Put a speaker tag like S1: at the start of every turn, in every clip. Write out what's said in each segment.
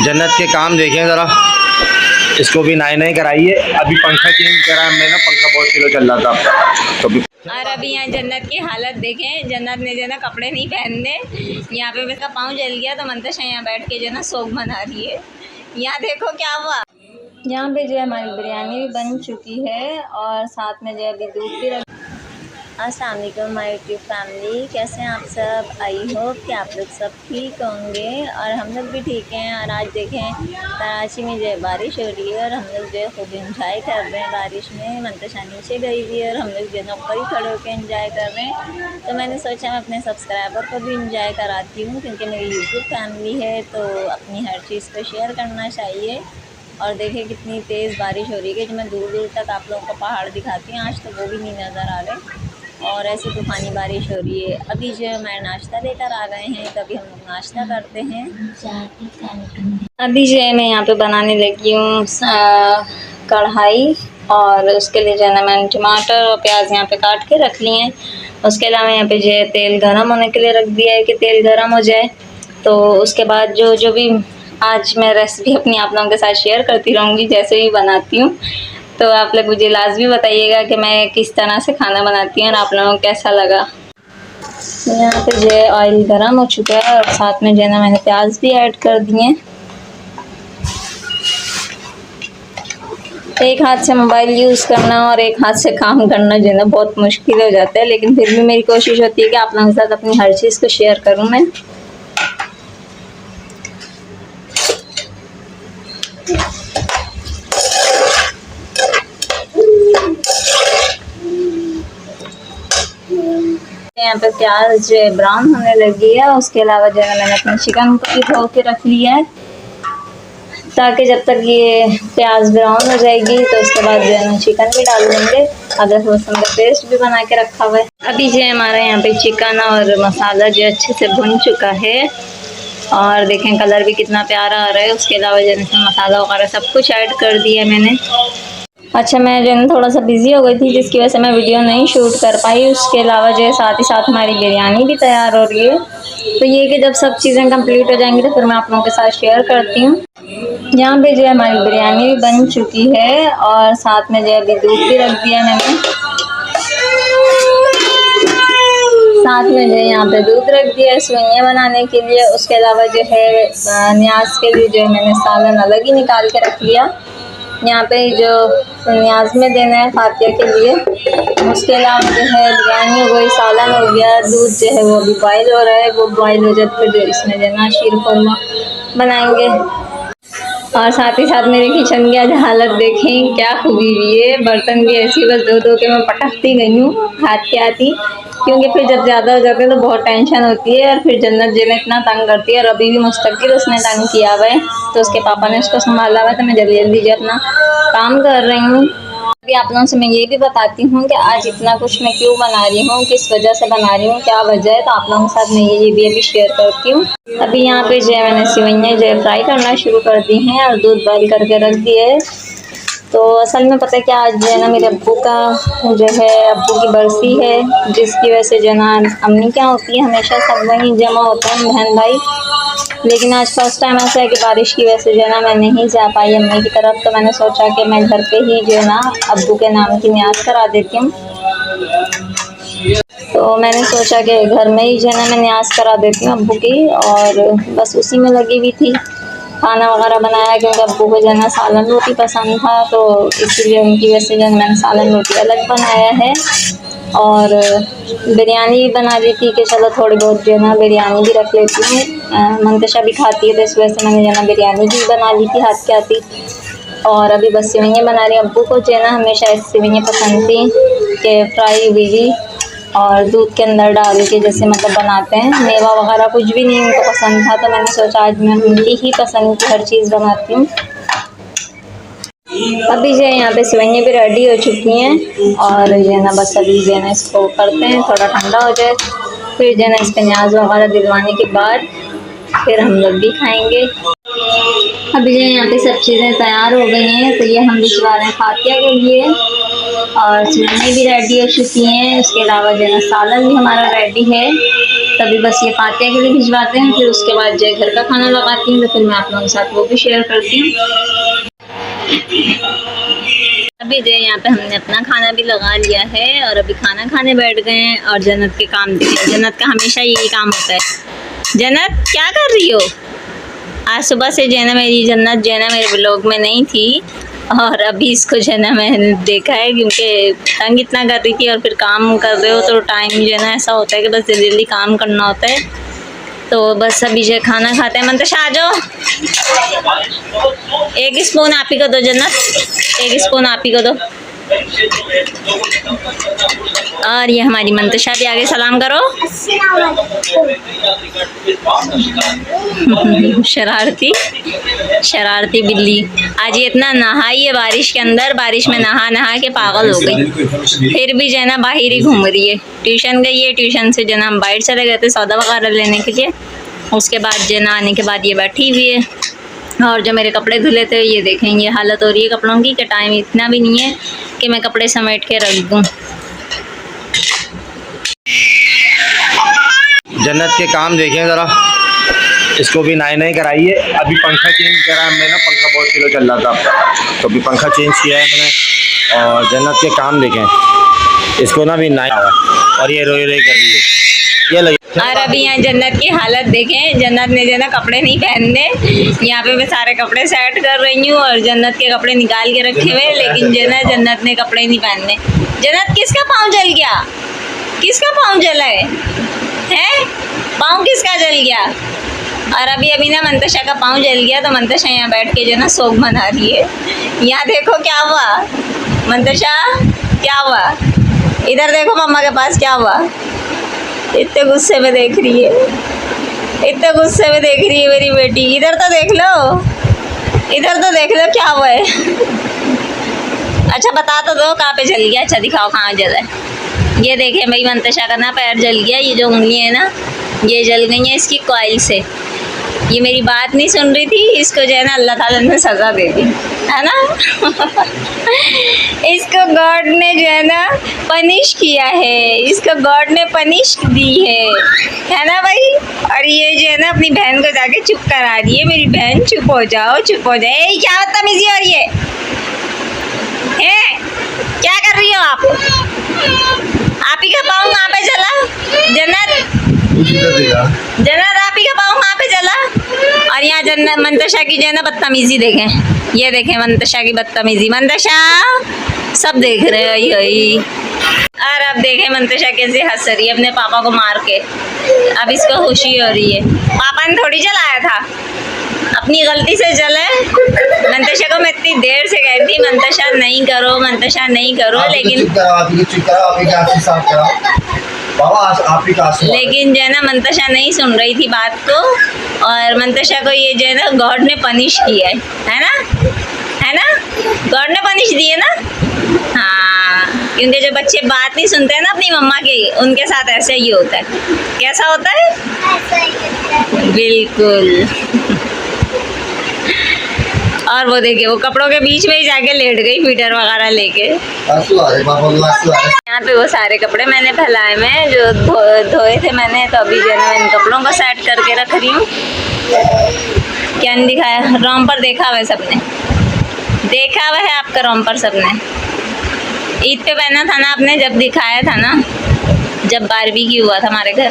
S1: जन्नत के काम देखें ज़रा, इसको भी नई कराइए। अभी पंखा चेंज करा हमने ना, पंखा बहुत स्लो चल रहा था तो भी।
S2: और अभी यहाँ जन्नत की हालत देखें, जन्नत ने जो ना कपड़े नहीं पहनने, यहाँ पे इसका पाँव जल गया तो मंतशा यहाँ बैठ के जो ना सोग मना रही है। यहाँ देखो क्या हुआ। यहाँ पे जो है हमारी बिरयानी भी बन चुकी है और साथ में जो है अभी दूध भी रख। अस्सलाम वालेकुम माय यूट्यूब फैमिली, कैसे हैं आप सब। आई होप कि आप लोग सब ठीक होंगे और हम लोग भी ठीक हैं। और आज देखें कराची में जो है बारिश हो रही है और हम लोग जो है खूब इंजॉय कर रहे हैं बारिश में। मंतशा नीचे गई हुई है और हम लोग जो है ऊपर ही खड़े होकर इंजॉय कर रहे हैं। तो मैंने सोचा मैं अपने सब्सक्राइबर को भी इंजॉय कराती हूँ, क्योंकि मेरी यूट्यूब फैमिली है तो अपनी हर चीज़ को शेयर करना चाहिए। और देखिए कितनी तेज़ बारिश हो रही है कि जो मैं दूर दूर तक आप लोगों को पहाड़ दिखाती हूँ, आज तो वो भी नहीं नज़र आ रहे और ऐसी तूफ़ानी बारिश हो रही है। अभी जो हमारे नाश्ता लेकर आ गए हैं, तभी हम लोग नाश्ता करते हैं। अभी जो है मैं यहाँ पे बनाने लगी हूँ कढ़ाई, और उसके लिए जो है ना मैंने टमाटर और प्याज यहाँ पे काट के रख लिए हैं। उसके अलावा यहाँ पे जो है तेल गर्म होने के लिए रख दिया है कि तेल गर्म हो जाए। तो उसके बाद जो भी आज मैं रेसिपी अपनी आप लोगों के साथ शेयर करती रहूँगी जैसे भी बनाती हूँ। तो आप लोग मुझे लाजमी बताइएगा कि मैं किस तरह से खाना बनाती हूँ और आप लोगों को कैसा लगा। यहाँ पे जो है ऑयल गरम हो चुका है और साथ में जो है ना मैंने प्याज भी ऐड कर दिए हैं। एक हाथ से मोबाइल यूज़ करना और एक हाथ से काम करना जो है ना बहुत मुश्किल हो जाता है, लेकिन फिर भी मेरी कोशिश होती है कि आप लोगों के साथ अपनी हर चीज़ को शेयर करूँ मैं। यहाँ पे प्याज जो है ब्राउन होने लगी है। उसके अलावा जो है मैंने अपने चिकन को भी धो के रख लिया है, ताकि जब तक ये प्याज ब्राउन हो जाएगी तो उसके बाद जो है ना चिकन भी डाल देंगे। अदरक लहसुन का पेस्ट भी बना के रखा हुआ है। अभी जो है हमारा यहाँ पे चिकन और मसाला जो अच्छे से भुन चुका है और देखें कलर भी कितना प्यारा आ रहा है। उसके अलावा जो है मसाला वगैरह सब कुछ ऐड कर दिया मैंने। अच्छा, मैं जो है थोड़ा सा बिज़ी हो गई थी जिसकी वजह से मैं वीडियो नहीं शूट कर पाई। उसके अलावा जो है साथ ही साथ हमारी बिरयानी भी तैयार हो रही है। तो ये कि जब सब चीज़ें कंप्लीट हो जाएंगी तो फिर मैं आप लोगों के साथ शेयर करती हूँ। यहाँ पे जो है हमारी बिरयानी भी बन चुकी है और साथ में जो है अभी दूध भी रख दिया मैंने। साथ में जो है यहाँ पे दूध रख दिया है सेवइयाँ बनाने के लिए। उसके अलावा जो है न्याज के लिए जो है मैंने सालन अलग ही निकाल के रख लिया। यहाँ पे जो न्याज में देना है फातिया के लिए। उसके अलावा जो है बिरयानी हो गई, सालन हो गया, दूध जो है वो अभी बॉयल हो रहा है। वो बॉयल हो जाए फिर जो इसमें जो है ना शीर खुरमा बनाएंगे। और साथ ही साथ मेरे किचन की आज हालत देखें क्या खूबी हुई है। बर्तन भी ऐसी बस धो धो के मैं पटकती गई हूँ हाथ के आती, क्योंकि फिर जब ज़्यादा हो जाते हैं तो बहुत टेंशन होती है। और फिर जन्नत जो है इतना तंग करती है और अभी भी मुस्तकिल उसने तंग किया हुआ है, तो उसके पापा ने उसको संभाला हुआ है। तो मैं जल्दी जल्दी जो अपना काम कर रही हूँ। अभी आप लोगों से मैं ये भी बताती हूँ कि आज इतना कुछ मैं क्यों बना रही हूँ, किस वजह से बना रही हूँ, क्या वजह है। तो आप लोगों के साथ मैं ये भी अभी शेयर करती हूँ। अभी यहाँ पे जो है मैंने सेवइयाँ जो है फ्राई करना शुरू कर दी हैं और दूध बॉयल करके रख दिया है। तो असल में पता है क्या, आज जो है ना मेरे अब्बू का जो है अब्बू की बरसी है, जिसकी वजह से जो है ना अम्मी क्या होती है हमेशा सब वहीं जमा होते हैं बहन भाई। लेकिन आज फर्स्ट टाइम ऐसा है कि बारिश की वजह से जो है ना मैं नहीं जा पाई अम्मी की तरफ। तो मैंने सोचा कि मैं घर पे ही जो है ना अब्बू के नाम की न्याज़ करा देती हूँ। तो मैंने सोचा कि घर में ही जो है ना मैं न्याज़ करा देती हूँ अब्बू की, और बस उसी में लगी हुई थी। खाना वगैरह बनाया क्योंकि अब्बू को जो है ना सालन रोटी पसंद था, तो इसीलिए उनकी वजह से जो है मैंने सालन रोटी अलग बनाया है। और बिरयानी भी बना दी थी कि चलो थोड़ी बहुत जो है ना बिरयानी भी रख लेती हूँ। मंतशा भी खाती है तो इस वजह से मैंने जो है ना बिरयानी भी बना ली थी हाथ के आती। और अभी बस सेवइयाँ बना रही हूँ। अब्बू को जो है ना हमेशा ऐसी सेवइयाँ पसंद थी कि फ्राई हुई थी और दूध के अंदर डाल के जैसे मतलब बनाते हैं, मेवा वगैरह कुछ भी नहीं उनको पसंद था। तो मैंने सोचा आज मैं उनकी ही पसंद की हर चीज़ बनाती हूँ। अभी जो है यहाँ पे सेवइयाँ भी रेडी हो चुकी हैं और जो है ना बस अभी जो है ना इसको करते हैं थोड़ा ठंडा हो जाए, फिर जो है ना इस पर न्याज़ वगैरह दिलवाने के बाद फिर हम लोग भी खाएंगे। अभी जो है यहाँ पे सब चीज़ें तैयार हो गई हैं, तो ये हम भिजवा रहे हैं फातिया के लिए। और सूखी भी रेडी हो चुकी हैं। उसके अलावा जो है ना सालन भी हमारा रेडी है। तभी बस ये फातिया के लिए भिजवाते हैं, फिर उसके बाद जो है घर का खाना लगाती हूँ, तो फिर मैं आप लोगों के साथ वो भी शेयर करती हूँ। अभी जो यहाँ पे हमने अपना खाना भी लगा लिया है और अभी खाना खाने बैठ गए हैं। और जन्नत के काम देखें, जन्नत का हमेशा यही काम होता है। जन्नत क्या कर रही हो? आज सुबह से जो है ना मेरी जन्नत जो है ना मेरे व्लॉग में नहीं थी, और अभी इसको जो है ना मैंने देखा है, क्योंकि तंग इतना कर रही थी। और फिर काम कर रहे हो तो टाइम जो है ना ऐसा होता है कि बस जल्दी जल्दी काम करना होता है। तो बस अभी जो खाना खाते हैं। मंतशा आ जाओ, एक स्पून आप ही को दो जन्नत, एक स्पून आप ही को दो। और ये हमारी मंतशा भी आगे सलाम करो। शरारती शरारती बिल्ली। आज ये इतना नहाई है बारिश के अंदर, बारिश में नहा नहा के पागल हो गई। फिर भी जो है ना बाहर ही घूम रही है। ट्यूशन गई है, ट्यूशन से जो है ना हम बाहर चले गए थे सौदा वगैरह लेने के लिए। उसके बाद जो है ना आने के बाद ये बैठी हुई है। और जो मेरे कपड़े धुले थे, ये देखें ये हालत हो रही है कपड़ों की कि टाइम इतना भी नहीं है कि मैं कपड़े समेट के रख दूँ।
S1: जन्नत के काम देखें ज़रा, इसको भी नए नए कराई है। अभी पंखा चेंज करा है मैंने, पंखा बहुत स्लो चल रहा था तो अभी पंखा चेंज किया है मैंने। और जन्नत के काम देखें, इसको ना भी नया हुआ और ये रोई रोई कर रही है, ये लगी।
S2: और अभी यहाँ जन्नत की हालत देखें, जन्नत ने जो है ना कपड़े नहीं पहनने, यहाँ पे मैं सारे कपड़े सेट कर रही हूँ और जन्नत के कपड़े निकाल के रखे हुए, लेकिन जो है ना जन्नत ने कपड़े नहीं पहनने। जन्नत किसका पाँव जल गया? किसका पाँव जला है? पाँव किसका जल गया? और अभी ना मंतशा का पाँव जल गया, तो मंतशा यहाँ बैठ के जो है ना सोग मना रही है। यहाँ देखो क्या हुआ मंतशा, क्या हुआ? इधर देखो मम्मा के पास क्या हुआ। इतने गुस्से में देख रही है, इतने गुस्से में देख रही है मेरी बेटी। इधर तो देख लो, इधर तो देख लो क्या हुआ है। अच्छा बता तो दो कहाँ पे जल गया। अच्छा दिखाओ कहाँ जला है। ये देखें भाई मंतशा का ना पैर जल गया। ये जो उंगली है ना ये जल गई है इसकी कॉइल से। ये मेरी बात नहीं सुन रही थी, इसको जो है ना अल्लाह ताला ने सज़ा दे दी है ना। इसको गॉड ने जो है ना पनिश किया है, इसको गॉड ने पनिश दी है ना भाई। और ये जो है ना अपनी बहन को जाके चुप करा रही है। मेरी बहन चुप हो जाओ, चुप हो जाए। क्या बदतमीजी हो रही है? क्या कर रही हो आप? आप ही का पाँव कहाँ पे चला? जन्नत आप ही का पाँव कहाँ पे चला? और यहाँ जन्नत मंतशा की जो है ना बदतमीजी देखें, ये देखें मंतशा की बदतमीजी। मंतशा सब देख रहे हो यही। और अब देखें मंतशा कैसे हंस रही है अपने पापा को मार के। अब इसको खुशी हो रही है, पापा ने थोड़ी चलाया था, अपनी गलती से चले। मंतशा को मैं इतनी देर से कहती मंतशा नहीं करो, मंतशा नहीं करो, लेकिन लेकिन जो है ना मंतशा नहीं सुन रही थी बात को। और मंतशा को ये जो है ना गॉड ने पनिश किया है ना, है ना? गॉड ने पनिश दिए ना। हाँ, क्योंकि जो बच्चे बात नहीं सुनते हैं ना अपनी मम्मा की, उनके साथ ऐसे ही होता है। कैसा होता है? बिल्कुल। और वो देखिए वो कपड़ों के बीच में ही जाके लेट गई फीटर वगैरह लेके। यहाँ पे वो सारे कपड़े मैंने फैलाए में जो धोए थे मैंने, तो अभी जो है ना इन कपड़ों को सेट करके रख रही हूँ। क्या नहीं दिखाया? रोम्पर देखा हुआ है सबने, देखा हुआ है आपका रोम्पर सबने। ईद पे पहना था ना आपने, जब दिखाया था ना, जब बारबेक्यू हुआ था हमारे घर।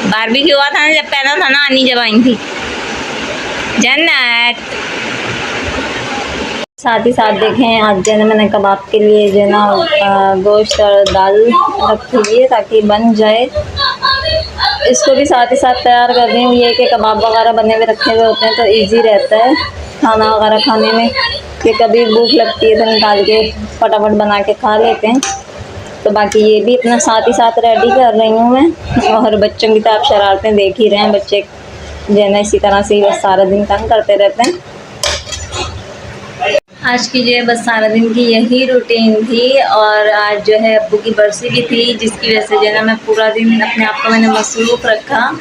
S2: बारबेक्यू हुआ था ना जब पहना था ना, अन्नी जब आई थी जन्नत। साथ ही साथ देखें आज जो है ना मैंने कबाब के लिए जो है ना गोश्त और दाल रखी हुई है ताकि बन जाए। इसको भी साथ ही साथ तैयार कर रही हूँ। ये कि कबाब वगैरह बने हुए रखे हुए होते हैं तो इजी रहता है खाना वगैरह खाने में, कि कभी भूख लगती है तो निकाल के फटाफट बना के खा लेते हैं। तो बाकी ये भी अपना साथ ही साथ रेडी कर रही हूँ मैं। और बच्चों की तो आप शरारतें देख ही रहे हैं, बच्चे जो है ना इसी तरह से बस सारा दिन तंग करते रहते हैं। आज की जो है बस सारा दिन की यही रूटीन थी। और आज जो है अब्बू की बरसी भी थी, जिसकी वजह से जो है ना मैं पूरा दिन अपने आप को मैंने मसरूफ़ रखा,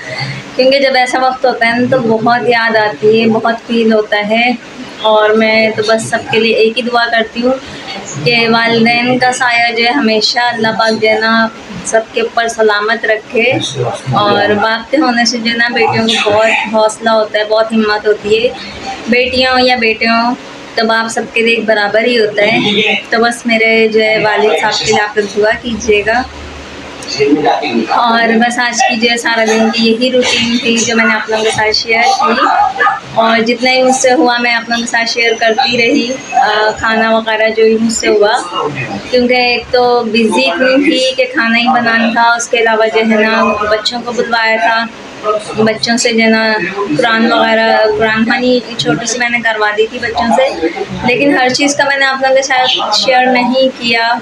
S2: क्योंकि जब ऐसा वक्त होता है ना तो बहुत याद आती है, बहुत फील होता है। और मैं तो बस सबके लिए एक ही दुआ करती हूँ कि वालिदैन का साया जो है हमेशा अल्लाह पाक जो है ना सबके ऊपर सलामत रखे। और बाप के होने से जो है ना बेटियों को बहुत हौसला होता है, बहुत हिम्मत होती है। बेटियाँ हो या बेटे हों तो बाप सबके लिए एक बराबर ही होता है। तो बस मेरे जो है वालिद साहब के लिए आप लोग दुआ कीजिएगा। और बस आज की जो है सारा दिन की यही रूटीन थी जो मैंने आप लोगों के साथ शेयर की। और जितना ही मुझसे हुआ मैं आप लोगों के साथ शेयर करती रही, खाना वगैरह जो भी मुझसे हुआ, क्योंकि एक तो बिज़ी इतनी थी कि खाना ही बनाना था, उसके अलावा जो है ना बच्चों को बुलवाया था। बच्चों से जो है ना कुरान खानी छोटी सी मैंने करवा दी थी बच्चों से, लेकिन हर चीज़ का मैंने आप लोगों के साथ शेयर नहीं किया।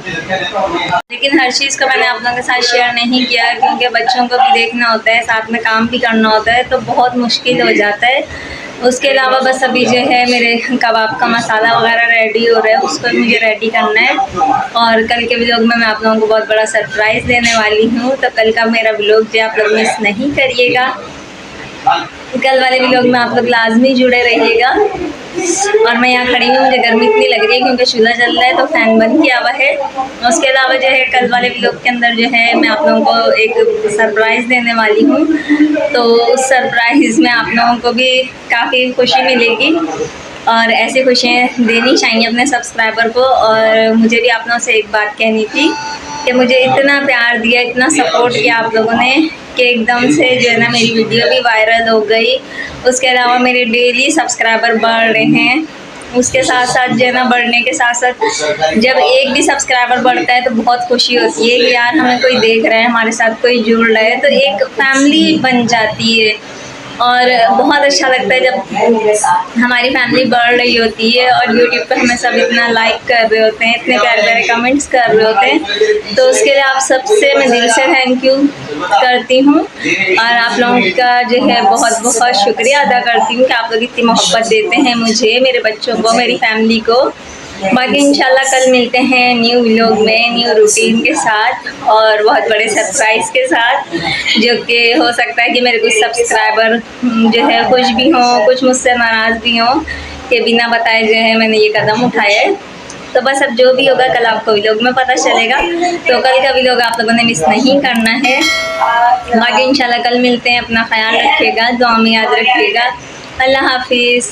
S2: क्योंकि बच्चों को भी देखना होता है, साथ में काम भी करना होता है, तो बहुत मुश्किल हो जाता है। उसके अलावा बस अभी जो है मेरे कबाब का मसाला वगैरह रेडी हो रहा है, उसको मुझे रेडी करना है। और कल के व्लॉग में मैं आप लोगों को बहुत बड़ा सरप्राइज़ देने वाली हूँ, तो कल का मेरा व्लॉग जो आप लोग मिस नहीं करिएगा। कल वाले व्लॉग में आप लोग लाजमी जुड़े रहिएगा। और मैं यहाँ खड़ी हूँ, मुझे गर्मी इतनी लग रही है क्योंकि चूल्हा जल रहा है तो फ़ैन बंद किया हुआ है। उसके अलावा जो है कल वाले व्लॉग के अंदर जो है मैं आप लोगों को एक सरप्राइज़ देने वाली हूँ, तो उस सरप्राइज़ में आप लोगों को भी काफ़ी खुशी मिलेगी। और ऐसी खुशियाँ देनी चाहिए अपने सब्सक्राइबर को। और मुझे भी आप लोगों से एक बात कहनी थी कि मुझे इतना प्यार दिया, इतना सपोर्ट किया आप लोगों ने कि एकदम से जो है ना मेरी वीडियो भी वायरल हो गई। उसके अलावा मेरे डेली सब्सक्राइबर बढ़ रहे हैं। उसके साथ साथ जो है ना बढ़ने के साथ साथ जब एक भी सब्सक्राइबर बढ़ता है तो बहुत खुशी होती है कि यार हमें कोई देख रहा है, हमारे साथ कोई जुड़ रहा है, तो एक फैमिली बन जाती है। और बहुत अच्छा लगता है जब हमारी फैमिली बढ़ रही होती है और यूट्यूब पे हमें सब इतना लाइक कर रहे होते हैं, इतने प्यारे प्यारे कमेंट्स कर रहे होते हैं, तो उसके लिए आप सबसे मैं दिल से थैंक यू करती हूँ। और आप लोगों का जो है बहुत बहुत शुक्रिया अदा करती हूँ कि आप लोग इतनी मोहब्बत देते हैं मुझे, मेरे बच्चों को, मेरी फैमिली को। बाकी इंशाल्लाह कल मिलते हैं न्यू व्लॉग में, न्यू रूटीन के साथ और बहुत बड़े सरप्राइज़ के साथ, जो कि हो सकता है कि मेरे कुछ सब्सक्राइबर जो है खुश भी हों, कुछ मुझसे नाराज़ भी हों कि बिना बताए जो है मैंने ये कदम उठाया है। तो बस अब जो भी होगा कल आपको व्लॉग में पता चलेगा, तो कल का व्लॉग आप लोगों ने मिस नहीं करना है। बाकी इंशाल्लाह कल मिलते हैं, अपना ख्याल रखिएगा, दुआ में याद रखिएगा। अल्लाह हाफिज़।